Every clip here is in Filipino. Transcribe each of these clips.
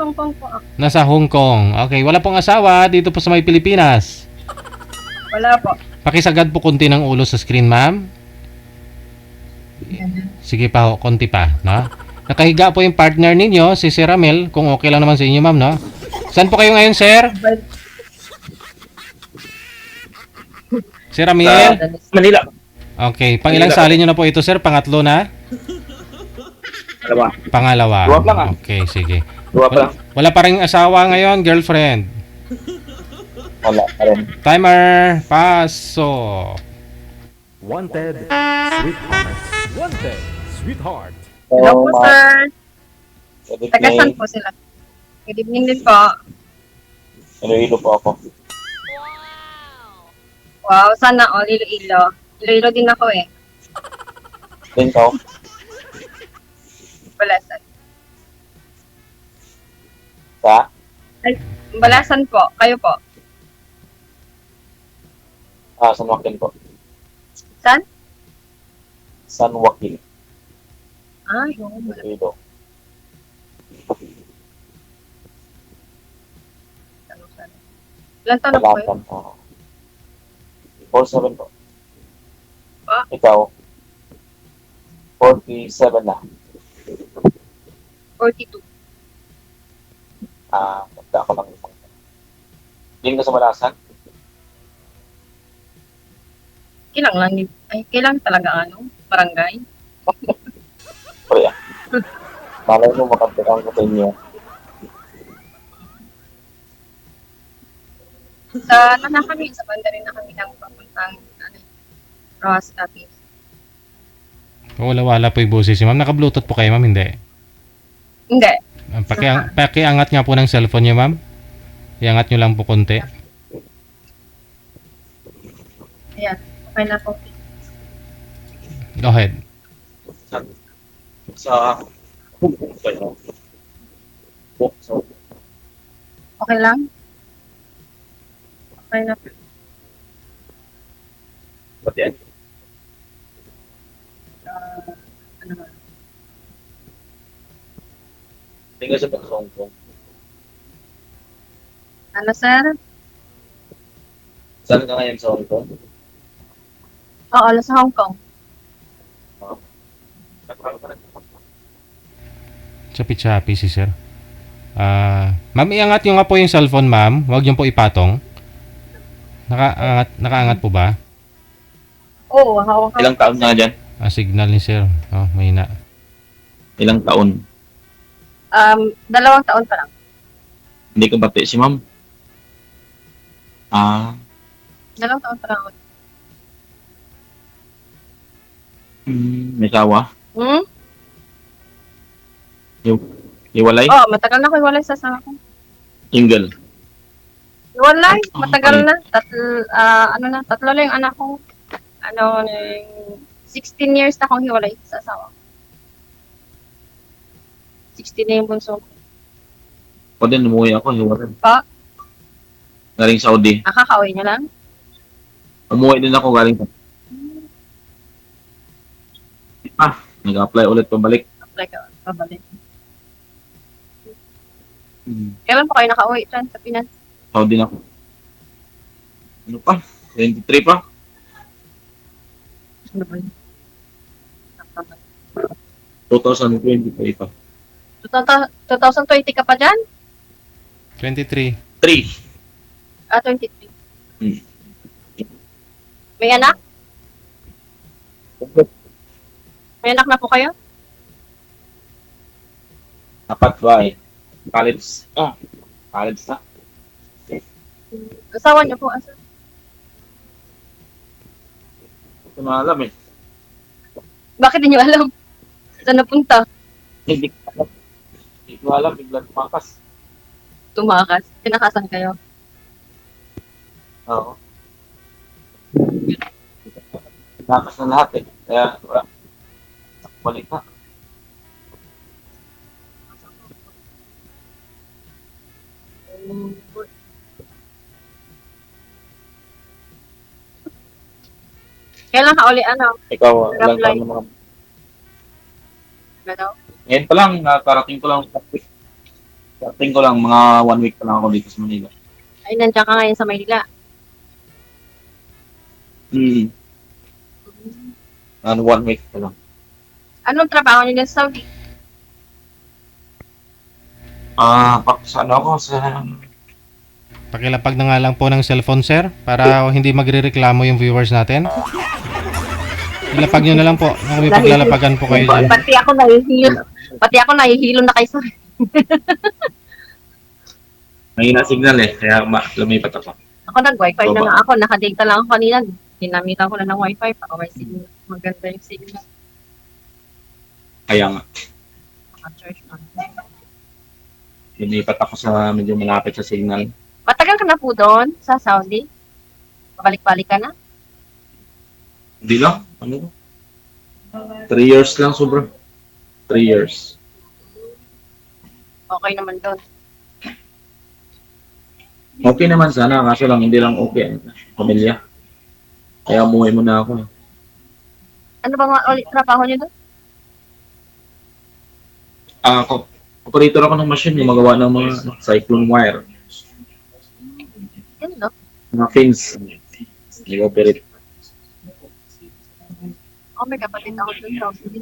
Hong Kong po ako. Nasa Hong Kong. Okay, wala pong asawa dito po sa may Pilipinas. Wala po. Pakisagad po konti ng ulo sa screen, ma'am. Sige pa ho, konti pa, no? Nakahiga po yung partner ninyo, si Sir Ramel, kung okay lang naman sa inyo, ma'am, no? Saan po kayo ngayon, sir? Sir Ramel? Manila. Okay, pangilang sali nyo na po ito, sir? Pangatlo na? Dalawa. Pangalawa. Dua pa lang, ah. Okay, sige. Dua pa lang. Wala pa rin asawa ngayon, girlfriend. Wala pa rin. Timer, paso. Wanted, sweetheart. Wanted, sweetheart. Hello po, sir. Good Taga saan evening. po sila? Good evening din po. Iloilo po ako. Wow, sana all Iloilo. Iloilo din ako eh. Din ko. Balasan. Sa? Ay, Balasan po. Kayo po. San Joaquin po. Saan? San Joaquin. Ay, oo. Iloilo. Ilan taon na po kayo? Balasan. 47 po. Ah. Ikaw? 47 na. 42. Magda ako lang isang. Din ka sa Balasan? Kailang lang din. Ay, kailang talaga ano? Barangay? Pre, malay mo makapirang ko sa inyo. Sa ano na kami, sa banda rin na kami ng papuntang ano, Ross Capiz. Wala po yung boses si ma'am. Naka-bluetooth po kayo, ma'am? Hindi. Hindi. Pakiangat nga po ng cellphone niyo, ma'am. Iangat nyo lang po konti. Ayan. Okay na po. Go ahead. Sa kayo. So, Okay lang? Okay na. ba't yan? Ano ba? Hindi ka sa Hong Kong. Ano, sir? Saan ka ngayon sa Hong Kong? Oo, sa Hong Kong. Chapi-chapi si sir. Ma'am, iangat nyo nga po yung cellphone, ma'am. Huwag nyo po ipatong. Nakaangat po ba? Oo, hawak Ilang taon na dyan? Signal ni sir. Oh, mahina. Ilang taon? 2 taon pa lang. Hindi ka bati si ma'am? 2 taon pa lang. May sawa? Hmm? Iwalay? Oo, matagal na ko iwalay sa asawa ko. Single? Iwalay, matagal na. Tatlo lang yung anak ko. 16 years na akong hiwalay sa asawa ko. 16 na yung bunso ko. O din, umuwi ako. Hiwalay. Pa? Galing Saudi. Kakauwi niya lang. Umuwi din ako galing nag-apply ulit pabalik. Apply ka, pabalik. Kailan pa kayo nakauwi dyan sa Pinas? Saudi na ako. Ano pa? 23 pa? Ano ba yun? 2023 pa. 2020 ka pa dyan? 23. 3. 23. Hmm. May anak? May anak na po kayo? Apat ba eh? College. College na. Asawa niyo po, asa? Ito na alam eh. Bakit hindi niyo alam? Saan napunta? Hindi ko alam. Hindi ko alam. Biglang tumakas. Tumakas. Tinakasan kayo. Oo. Tumakas na lahat eh. Kaya wala. Balik na. Kailan ka uli, Ikaw, ilang Apply. taon na mga... Ano? Ngayon pa lang, nakarating ko lang. Dating ko lang, mga 1 week pa lang ako dito sa Manila. Ay, nandiyan ka ngayon sa Maynila. Ano, 1 week pa lang. Anong trabaho niyo sa Saudi? Sa ano ako, sa... Pakilapag na nga lang po ng cellphone, sir, para hindi magrereklamo yung viewers natin. Ilapag nyo na lang po. Kung may paglalapagan po kayo dyan. Pati ako nahihilo. Pati ako nahihilo na kay sir. Mahina signal eh, kaya lumipat ako. Ako nag-wifi na Baba. nga ako. Nakadata lang ako kanina. Ginamitan ko na ng wifi para may signal. Maganda yung signal. Kaya nga, Maka-charge na. lumipat ako sa medyo malapit sa signal. Matagal ka na po doon sa Saudi? Pabalik-balik ka na? Hindi lang, ano? 3 years lang sobra. 3 years. Okay naman doon. Okay naman sana, kaso lang hindi lang okay. Pamilya. Kaya umuwi muna ako. Ano ba nga ulit trabaho niyo doon? Operator ako ng machine, yung magawa ng mga cyclone wire. Yun, no? Mga fins. Nag-operate. Oh, may kapatid ako doon sa Saudi.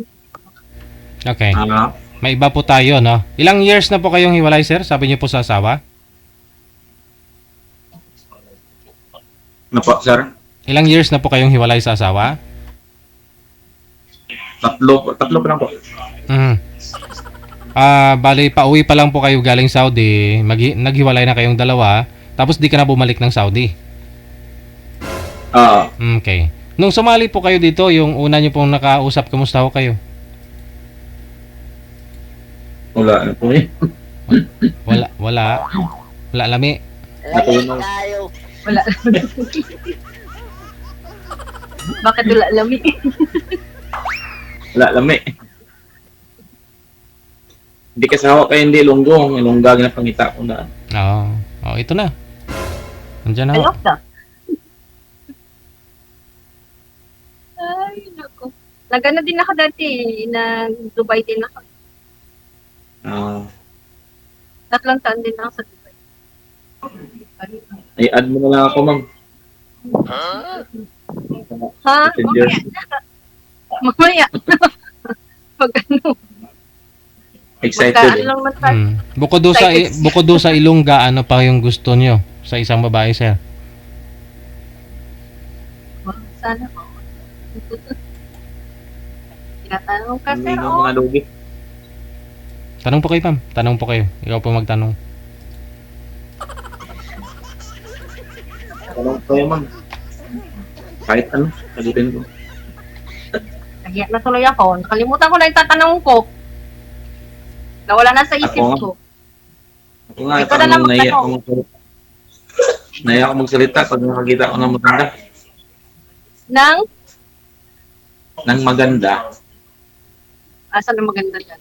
Okay. Ah, May iba po tayo, no? Ilang years na po kayong hiwalay, sir? Sabi niyo po sa asawa? ano po, sir? Ilang years na po kayong hiwalay sa asawa? Tatlo pa lang po. Mhm. Bali, pauwi pa lang po kayo galing Saudi. Naghiwalay na kayong dalawa. Tapos di ka na bumalik ng Saudi. Okay. Nung sumali po kayo dito, yung una niyo pong nakausap, kamusta ho kayo? Wala na po eh. Wala lami. Natulog. Wala. Bakit wala lami? Wala lami. Hindi kasawa kayo, hindi lunggong. Ilunggag na pangita ko na. Oo. Oh, ito na. Nandiyan na ho. Ayok na. Ay, naku. Nagano din ako dati. Nag-Dubai din ako. 3 taon din ako sa Dubai. Ay, add mo na lang ako, ma'am. Ha? 15 years. Mamaya. Pag ano. Excited Magkaan eh. lang man tayo. Bukod do sa Ilongga, ano pa yung gusto nyo sa isang babae, sir? Sana po. Tinatanong ka, sir. Hindi na Oh. mga lugi. Tanong po kayo, ma'am. Tanong po kayo. Ikaw po magtanong. Tanong ko yun, ma'am. Kahit ano, sagutin ko. Nahiya na tuloy ako. Nakalimutan ko na yung tatanong ko. Nawala na sa isip Ako nga. ko. Ako nga, Ikaw na lang parang naiya magtanong. ako magsalita. Naiya ako magsalita pag nakakita ko ng maganda. Nang? Nang maganda, Asa na maganda dyan?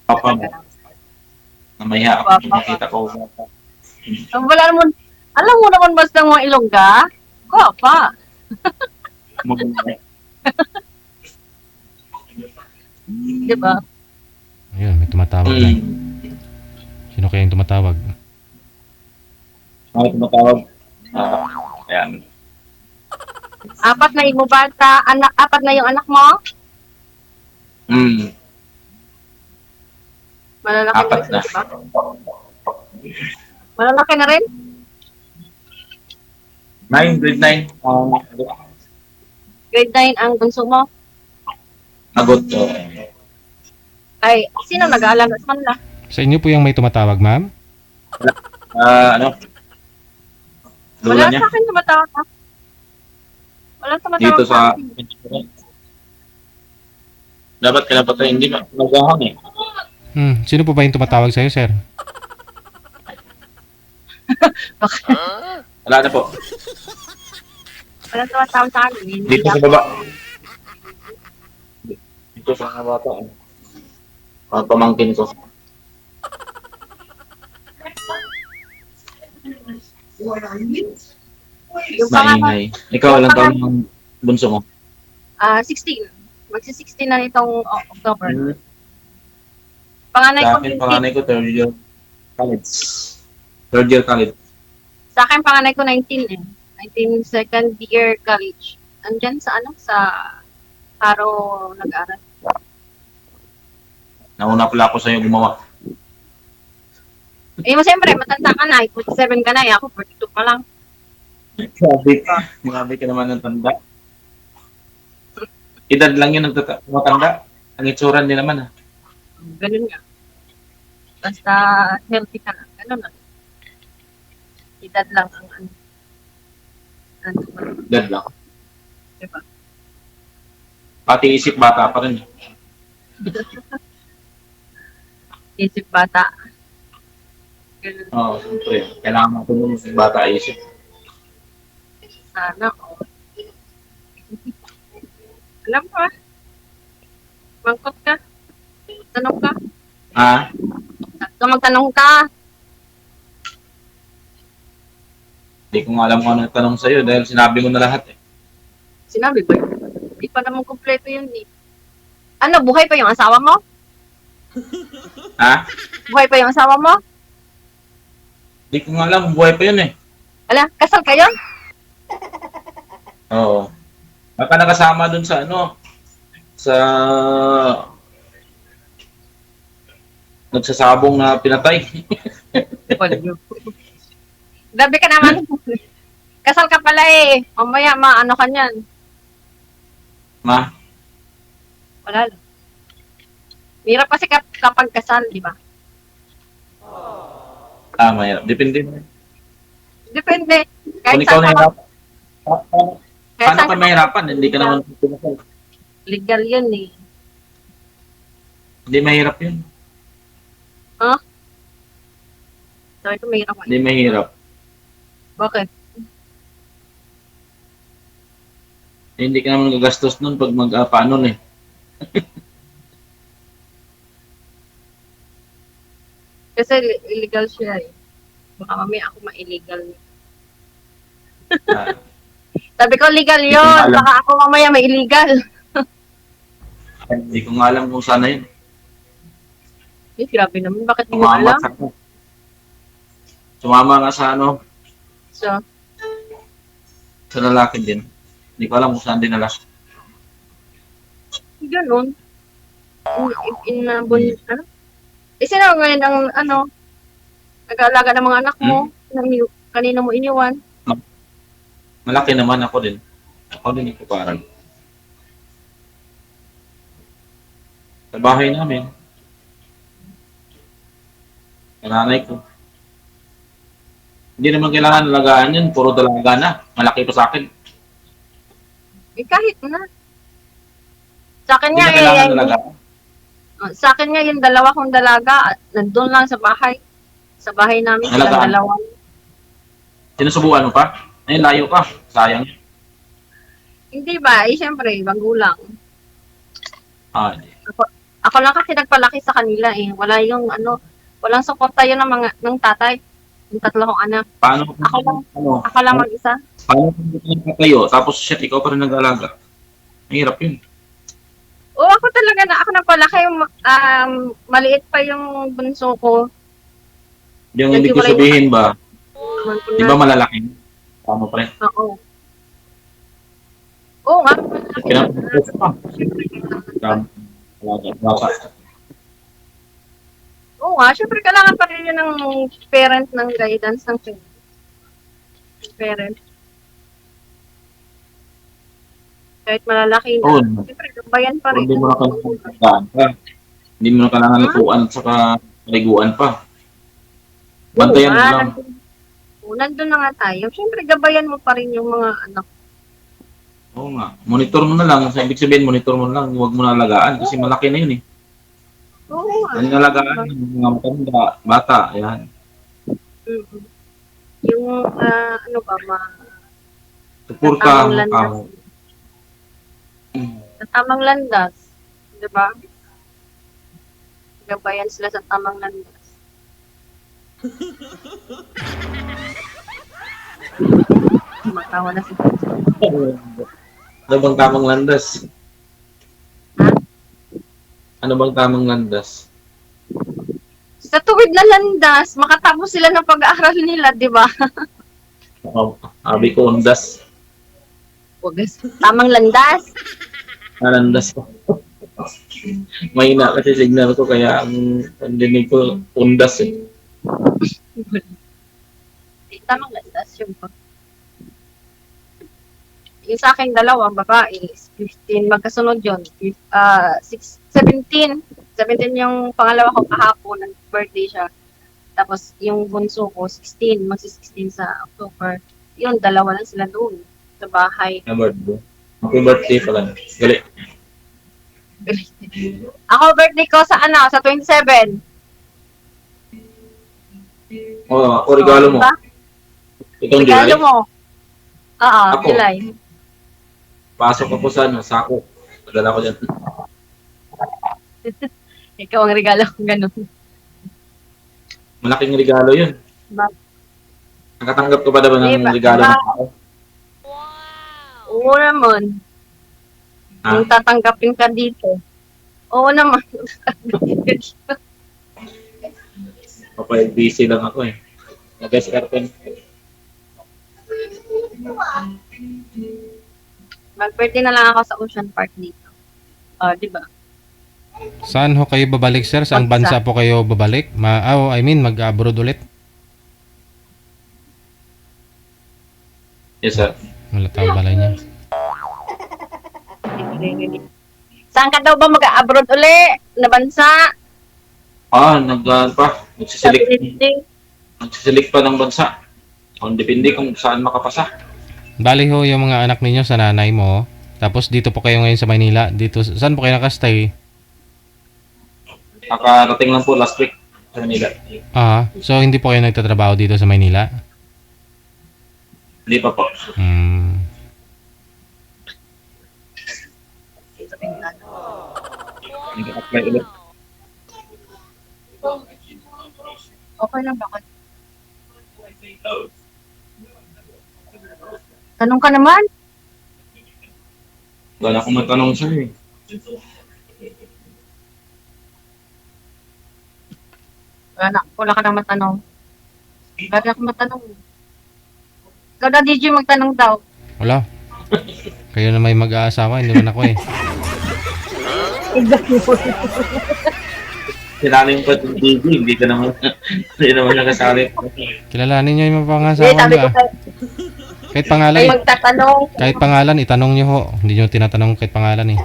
papa mo. Namaya ako pag nakita ko. Wala naman. Alam mo naman basta mga Ilongga? Ko pa. Maganda. Di ba? Ayun, may tumatawag na. Sino kayang tumatawag? Ako tumatawag. Ayan. 4 na imo bata, anak, 4 na yung anak mo? Malalaki 4 na. na. Diba? Malalaki na rin? 9, grade 9. Grade 9 ang bunso mo? Agot ko. Ay, sino nag-aalaga sa kanila? Sa inyo po yung may tumatawag, ma'am? Ano? Wala Lula niya. sa akin tumatawag ha? Wala tumatawag Dito sa... akin. Dapat kinapatay, hindi na nagahang eh. Sino po ba yung tumatawag sa'yo, sir? Wala na po. Wala tumatawag sa akin. Hindi Dito sa ako. baba. Dito sa mga bata. Pamangkin ko. Yung pangalan, Maingay. Ikaw, ilang taon yung bunso mo? 16. Magsi-16 na nitong October. Panganay Sa ko akin, 20. panganay ko, 3 years. College. Third year college. Sa akin, panganay ko 19 eh. 19 second year college. Andyan sa ano? Sa Haro nag-aral. Nauna pala ako sa'yo gumawa. Eh, mo siyempre, matanda ka na. 47 ka na. Eh. Ako, 42 pa lang. Grabe ka. Grabe ka naman ng tanda. Edad lang yun ang matanda. Ang itsura din naman, ha? Ganun nga. Basta healthy ka lang. Ganun lang. Edad lang ang ano. Ano ba? Edad lang. Diba? Pati isip bata pa rin. Isip bata. Ganun. Oo, siyempre. Kailangan mo yung bata isip. Sana, oh. Alam ko ah. Mangkot ka. Tanong ka. Ha? Magtanong ka. Hindi ko nga alam kung ano yung tanong sa'yo dahil sinabi mo na lahat eh. Sinabi ba yun? Hindi pa naman kumpleto yun eh. Ano, buhay pa yung asawa mo? Ha? Buhay pa yung asawa mo? Hindi ko nga alam, buhay pa yun eh. Ala, kasal kayo? Oo. Baka nakasama dun sa ano, sa nagsasabong na pinatay. Grabe ka naman. Kasal ka pala eh. Mamaya, ano ka niyan? Ma? Wala lang. Hirap kasi kapag kasal, di ba? Ah, mahirap. Depende mo. Depende. Kung Kahit ikaw saan ka, nahirapan, kahit paano saan ka mahirapan? Hindi ka naman pinasal. legal yun eh. Hindi mahirap yun. Sabi ko, mahirap nga. Hindi mahirap. Bakit? Hindi ka naman gagastos nun pag mag-paano eh. Kasi illegal siya eh. Baka mamaya ako ma-illegal. Ah, Sabi ko, legal Hindi ko yun. alam. Baka ako mamaya ma-illegal. Hindi ko nga alam kung sana yun. Eh, grabe naman. Bakit di mo Sumama alam? sa Sumama nga sa ano, So, sa lalaki din. Hindi ko alam kung saan dinala. ganun. Ano? Eh, sino ngayon ang, ano, nag-aalaga ng mga anak mo? Kanino mo iniwan? Malaki naman ako din. Ako din ito parang. Sa bahay namin. Sa nanay ko. Hindi naman kailangan alagaan yun. Puro dalaga na. Malaki pa sa akin. Eh, kahit na. Sa akin Hindi nga na kailangan eh, alagaan. sa akin nga yung dalawa kong dalaga, nandun lang sa bahay. Sa bahay namin, silang Alagaan? dalawa. Sinusubuan mo pa? Ay, layo ka. Sayang. Hindi ba? Eh, syempre, magulang. Ah, hindi. Ako lang kasi nagpalaki sa kanila eh. Wala yung ano, walang suporta yun ng tatay. Yung tatlo kong anak. Paano Ako lang. ano, Ako lang mag-isa. paano kung hindi ka nagtatayo, tapos shit, ikaw pa rin nag-alaga? Mahirap yun. Oo, ako talaga na ako nagpalaki. Maliit pa yung bunso ko. Yung hindi ko sabihin ba, di ba malalaki? Tama pa rin. Oo. Oo nga. Pinapapuso pa. Tama. Alaga. Oo nga, syempre kailangan pa rin yun ng parent ng guidance ng parent. Kahit malalaki na. Oo. Syempre, gabayan pa rin. Hindi mo na kailangan pa. Hindi mo na kailangan lutuan at saka paliguan pa. Bantayan mo lang. Nandun na nga tayo. Syempre, gabayan mo pa rin yung mga anak. Oo nga. Monitor mo na lang. Sa ibig sabihin, monitor mo na lang. Huwag mo na alagaan kasi malaki na yun eh. Oo nga. Ang alagaan yung mga matanda, bata, yan. Mm-mm. Yung, ano ba, Suporta tamang mo landas. ka mo. Sa tamang landas. Di ba? Gabayan sila sa tamang landas. Matawa na si Ano bang tamang landas? Ha? Ano bang tamang landas? Sa Sa tuwid na landas, makatapos sila ng pag-aaral nila, di ba? Sabi ko, undas. Wagas. Tamang landas. Nanandas ko. Mahina kasi signal ko, kaya ang dinig ko, undas eh. Tamang landas yung pag... Yung sa akin dalawang babae is 15, magkasunod yun. 17 yung pangalawa ko kahapon, ng birthday siya. Tapos yung bunso ko, 16, magsi-16 sa October. Yun, dalawa lang sila doon sa bahay. Na birthday. Happy birthday pala. Gali. Ako birthday ko sa sa 27. Oh, ako regalo mo. Diba? Itong Regalo July. mo. Oo, Ako. July. Pasok ako sa sako. Padala ko dyan. Ikaw ang regalo ko ganun. Malaking regalo yun. Ba- Nakatanggap ko pa ba ng Diba? regalo ng ako? Oo naman. Ha? Yung tatanggapin ka dito. Oo naman. Papay, busy lang ako eh. Nag-escarpen. Mag-birthday na lang ako sa Ocean Park dito. Di ba? Saan ho kayo babalik, sir? Saang bansa po kayo babalik? Mag-abroad ulit? Yes, sir. Wala tao balay niya. Saan ka daw ba mag-abroad uli? Na bansa? Nagsisilik. Birthday? Nagsisilik pa ng bansa. Depende kung saan makapasa. Bali ho yung mga anak ninyo sa nanay mo. Tapos dito po kayo ngayon sa Maynila. Dito, saan po kayo nakastay? Nakarating lang po last week sa Manila. So hindi po kayo nagtatrabaho dito sa Maynila? Hindi pa po. Hmm. Nag-apply ulit. Okay lang bakit? Tanong ka naman? Wala akong matanong sa'yo eh. Wala ka nang matanong. Wala ka matanong. Ikaw na, DJ, magtanong daw. Wala. Kayo na may mag-aasawa, hindi man ako eh. Sinali yung pati DJ, hindi ka naman, hindi naman nakasali. Kilalanin nyo yung mga Hindi, pangasawa sabi nyo ko ah. Kahit pangalan, ay magtatanong. kahit pangalan, itanong nyo ho. Hindi nyo tinatanong kahit pangalan eh.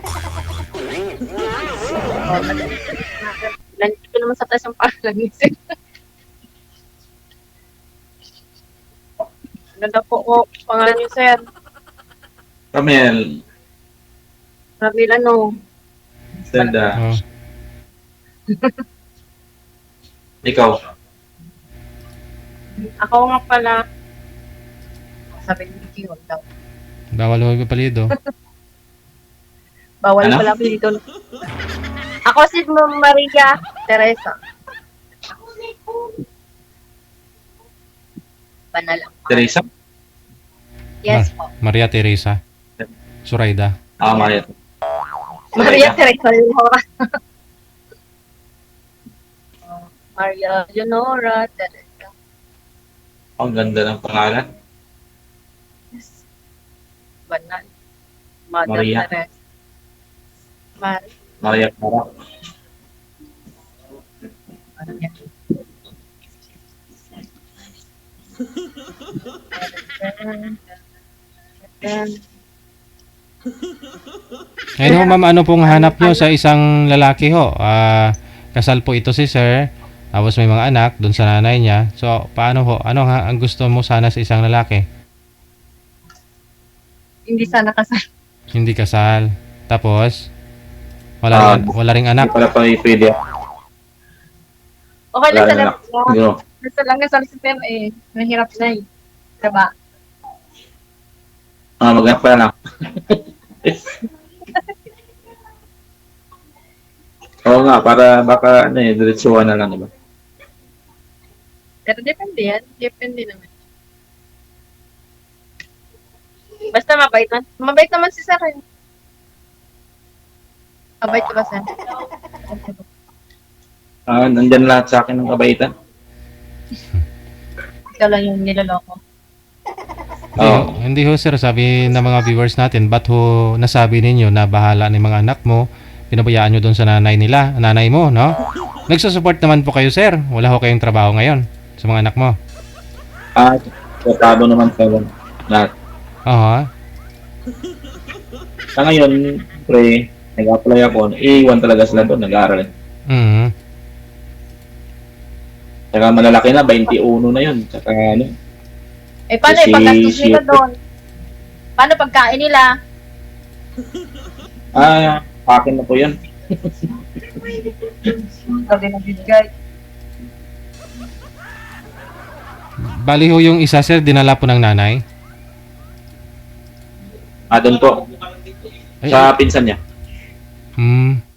Nandito naman sa taas ang pangalan ni Sir. Ganda po ko, pangalan niyo, Sir. Camel, Ramil ano? Zelda, Oh. ikaw. Ako nga pala. Sabi ni Vicky, huwag daw. Bawal huwag palido. Bawal Ano? pala dito. Ako si Maria Teresa. Banal ang pangalan. Teresa? Yes po. Maria Teresa. Suraida. Maria. Maria Teresa Leonora. Maria Leonora Teresa. Ang ganda ng pangalan. Yes. Banal. Mother Maria. Teresa. Maria Clara. Maria. Ngayon ho ma'am, ano pong hanap nyo sa isang lalaki ho? Kasal po ito si sir. Tapos may mga anak dun sa nanay niya. So, paano ho? Ano ang gusto mo sana sa isang lalaki? Hindi sana kasal. Hindi kasal. Tapos, wala ring anak. Hindi pala pa pwede. Okay lang Wala sa na. lang. Siguro. Basta lang kasal si Pem eh. Mahirap na eh. Diba? Maghanap pa lang. Oo nga, para baka diretsuhan na lang, diba? Pero depende yan. Depende naman. Basta mabait man. Mabait naman si Sarah. Mabait ka ba, Sir? Nandyan lahat sa akin ng kabaitan. Ikaw lang yung niloloko. Oo. Hindi ho sir, sabi ng mga viewers natin, ba't ho nasabi ninyo na bahala ng mga anak mo, pinabayaan nyo doon sa nanay nila, nanay mo, no? Nagsusupport naman po kayo sir, wala ho kayong trabaho ngayon sa mga anak mo. Tratado naman sa lahat. Oo. Sa ngayon, pre, nag-apply ako, iiwan talaga sila doon, nag-aaral. Mm. Saka malalaki na, 21 na yun. Saka ano, Eh, paano Si- ipaggastos nila si- doon? Paano pagkain nila? akin na po yun. Ikaw din ang bibigay. Bali ho yung isa sir, dinala po ng nanay. Doon po, Ay, sa pinsan niya. mm.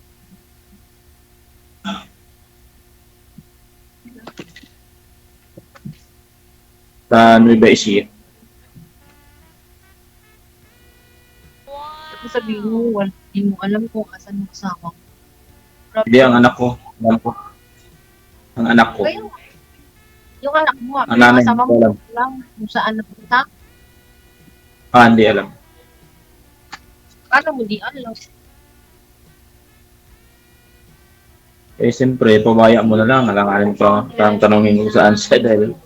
Sa Nueva Ecija. Tapos sabihin mo, hindi mo alam kung asan yung asawa mo. Hindi, ang anak ko. Alam ko. Ang anak ko. Kaya, yung anak mo, Ang nanay yung asawa ko mo alam. lang kung saan napunta. Hindi alam. Paano mo di alam? Siyempre, pabaya mo na lang. Alanganin pa, parang tanongin kung saan siya dahil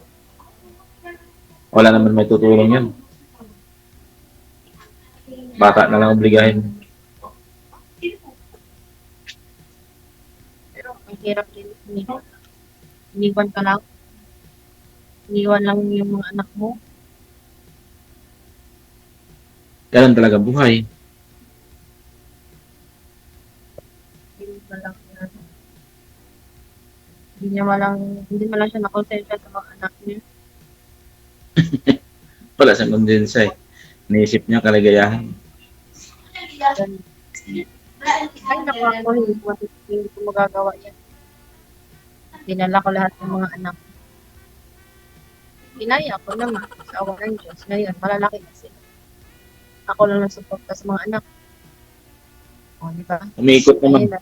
wala naman may tutulong yan. Bata na lang obligahin. Pero ang hirap din. Iniwan ka lang. Iniwan lang yung mga anak mo. Ganun talaga buhay. Hindi mo lang siya nakonsensya sa mga anak niya. Wala siyang kondensya eh. Naisip niya kaligayahan. Ay, naku ako, hindi ko magagawa yan. Dinala ko lahat ng mga anak. Pinaya ko naman sa awa ng Diyos. Ngayon, malalaki na sila. Ako lang nagsuporta sa mga anak. O, di ba? Umiikot naman. Ayun na.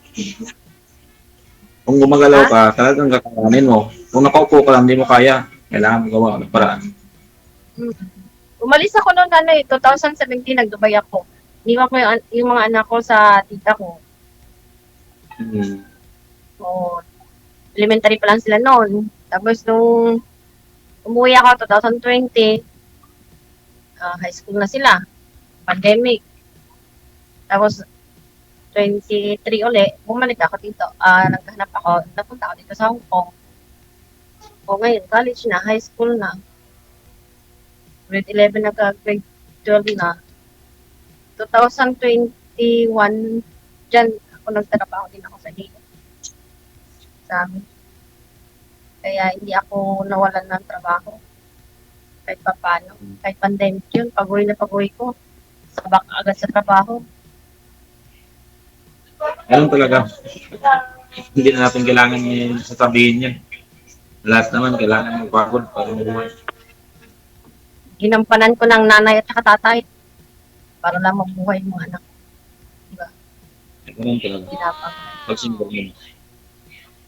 Kung gumagalaw ka, talagang kakayanin mo. Kung nakaupo ka lang, hindi mo kaya. Kailangan mo gawa ng paraan. Umalis ako noon, 2017, nag-Dubai ako. Iniwan ko yung mga anak ko sa tita ko. So, elementary pa lang sila noon. Tapos nung umuwi ako 2020, high school na sila. Pandemic. Tapos 23 uli, bumalik ako dito. Naghanap ako, napunta ako dito sa Hong Kong. O ngayon, college na, high school na. Grade 11 na grade 12 na. 2021, dyan ako nagtrabaho din ako sa dito. Sa amin. Kaya hindi ako nawalan ng trabaho. Kahit pa paano. Kahit pandemic yun, pag-uwi na pag-uwi ko. Sabak agad sa trabaho. Ganun talaga. Hindi na natin kailangan sasabihin yan. Lahat naman kailangan magpagod para mabuhay. Ginampanan ko ng nanay at saka tatay para lang mabuhay yung mga anak. Diba? Ganun talaga. Ginapang. Pag single mom.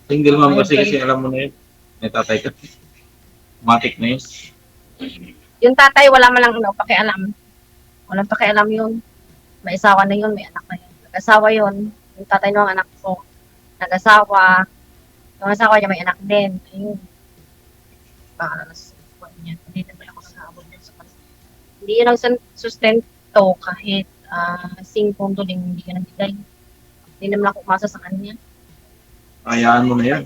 Single mom kasi alam mo na yun. May tatay ka. Matik na yun. Yung tatay, wala man lang pakialam. Walang pakialam yun. May asawa na yun, may anak na yun. Nag-asawa yun. Yung tatay ng anak ko. Nag-asawa. Yung asawa niya may anak din. Ayun. Para na sa niya. Hindi naman ako nakaabot yun sa kanila. Hindi yun ang sustento kahit 5 punto din hindi ka nabigay. Hindi naman ako umasa sa kanya. Hayaan mo na yan.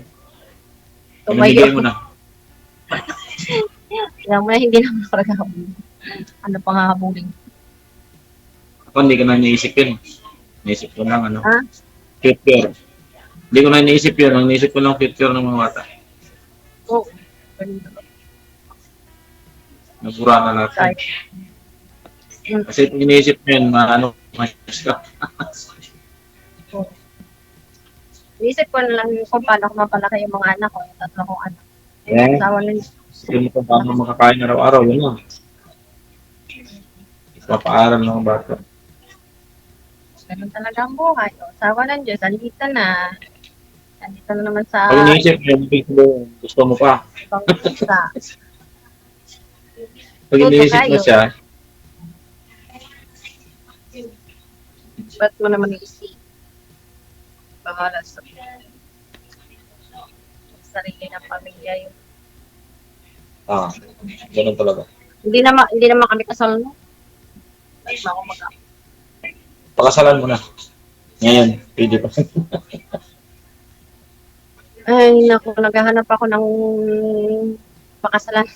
Tumayo. Pinamigay mo na. Kaya mo na hindi naman ako naghahabulin. Ano pang hahabulin? Ako hindi ko na naisip yun. Naisip ko lang ano. Ha? Future. Hindi ko na naisip yun. Ang naisip ko lang future ng mga bata. Oo. Ganun naman. Nabura na lahat. Kahit Kasi kung iniisip mo yun, maano, mayos ka. Iisip ko na lang kung paano ko mapalaki yung mga anak ko, yung 3 kong anak. Yeah. Yung asawa na Hindi mo kung paano makakain araw-araw, yun lang. Papaaral ng bata. ganun talaga ang buhay. O, asawa ng Diyos, andito na. Andito na naman sa Pag iniisip mo, gusto mo pa. ibang bansa. Pag iniisip mo Kayo. siya, Ba't mo naman iisip? Bahala sa sarili ng pamilya yun. ganun talaga. Hindi naman kami kasal no. Ay, ako Pakasalan mo na. Ngayon, pwede pa. Ay, naku, naghahanap ako ng pakasalan.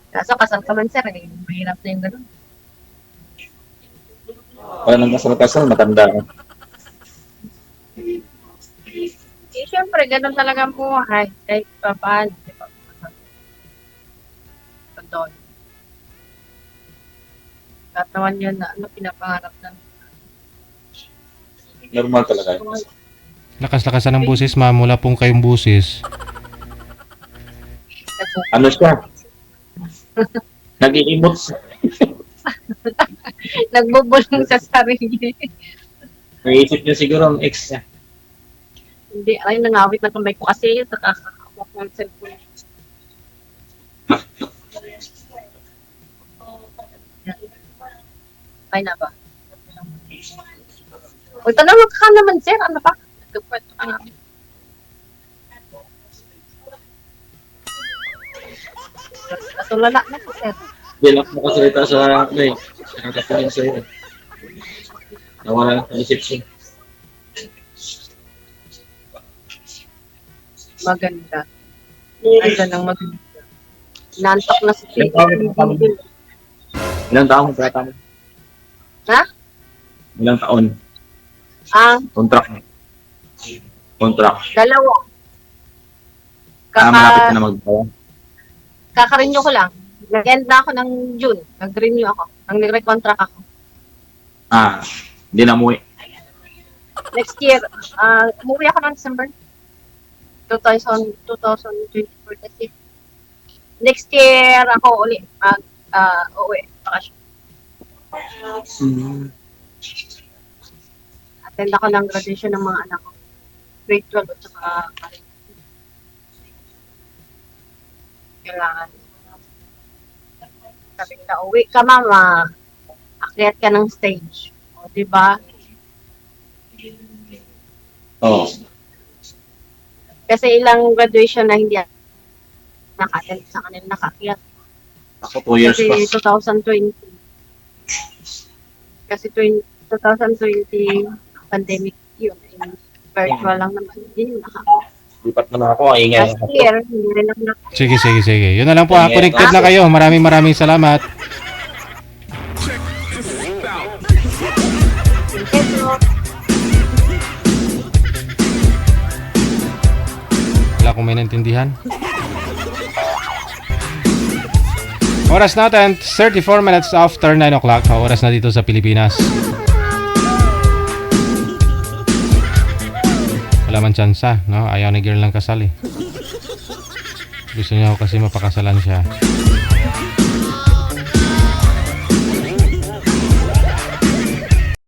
Kaso kasal ka man, sir, eh. Mahirap na yung ganun. Pag nang kasal-kasal, matanda ka. Eh, syempre, ganun talaga ang buhay. Kahit pa paano, di ba? Doon. Katawan yun na ano, pinapangarap na. Normal talaga. Lakas-lakasan ng busis, ma'am. Wala pong kayong busis. Ano siya? Nag-i-emote. Nagbubulong sa sarili. Naisip niya siguro ang ex niya. Hindi, ay, nangawit na kamay ko kasi nakakawak ng cellphone. Ay na ba? O, tanong ka naman, sir. Ano pa? Nagkwento ka namin. Natulala na po, sir. Hindi lang makasalita sa ano eh. Nakakapunin sa'yo eh. Nawala ng isip siya. Maganda. Andyan ang maganda. Nantok na si Ilang taon kaya tama? Ha? Ilang taon? Contract mo. Contract. Dalawa. Malapit ka na magbawa. Kaka-renew ko lang. Nag-end na ako ng June. Nag-renew ako. Nag-recontract ako. Hindi na umuwi. Next year, umuwi ako ng December 2024 kasi. Next year ako uli uuwi. Bakasyon. Attend ako ng graduation ng mga anak ko. Grade 12 at saka kailangan. Sabi nila, uwi ka mama. Akyat ka ng stage. O, diba? Oo. Kasi ilang graduation na hindi naka-attend sa kanila nakakyat. Ako 2 years Kasi pa. 2020. Kasi 2020 pandemic yun. Virtual lang naman. Hindi yung nakakyat. Lipat na ako. Ingay. Last year, hindi rin ako nakakyat. Sige. Yun na lang po. Connected na kayo. Maraming salamat. Wala akong may naintindihan. Oras natin, 34 minutes after 9 o'clock. Oras na dito sa Pilipinas. Wala man tsansa, no? Ayaw ni girl ng kasal eh. Gusto niya ako kasi mapakasalan siya.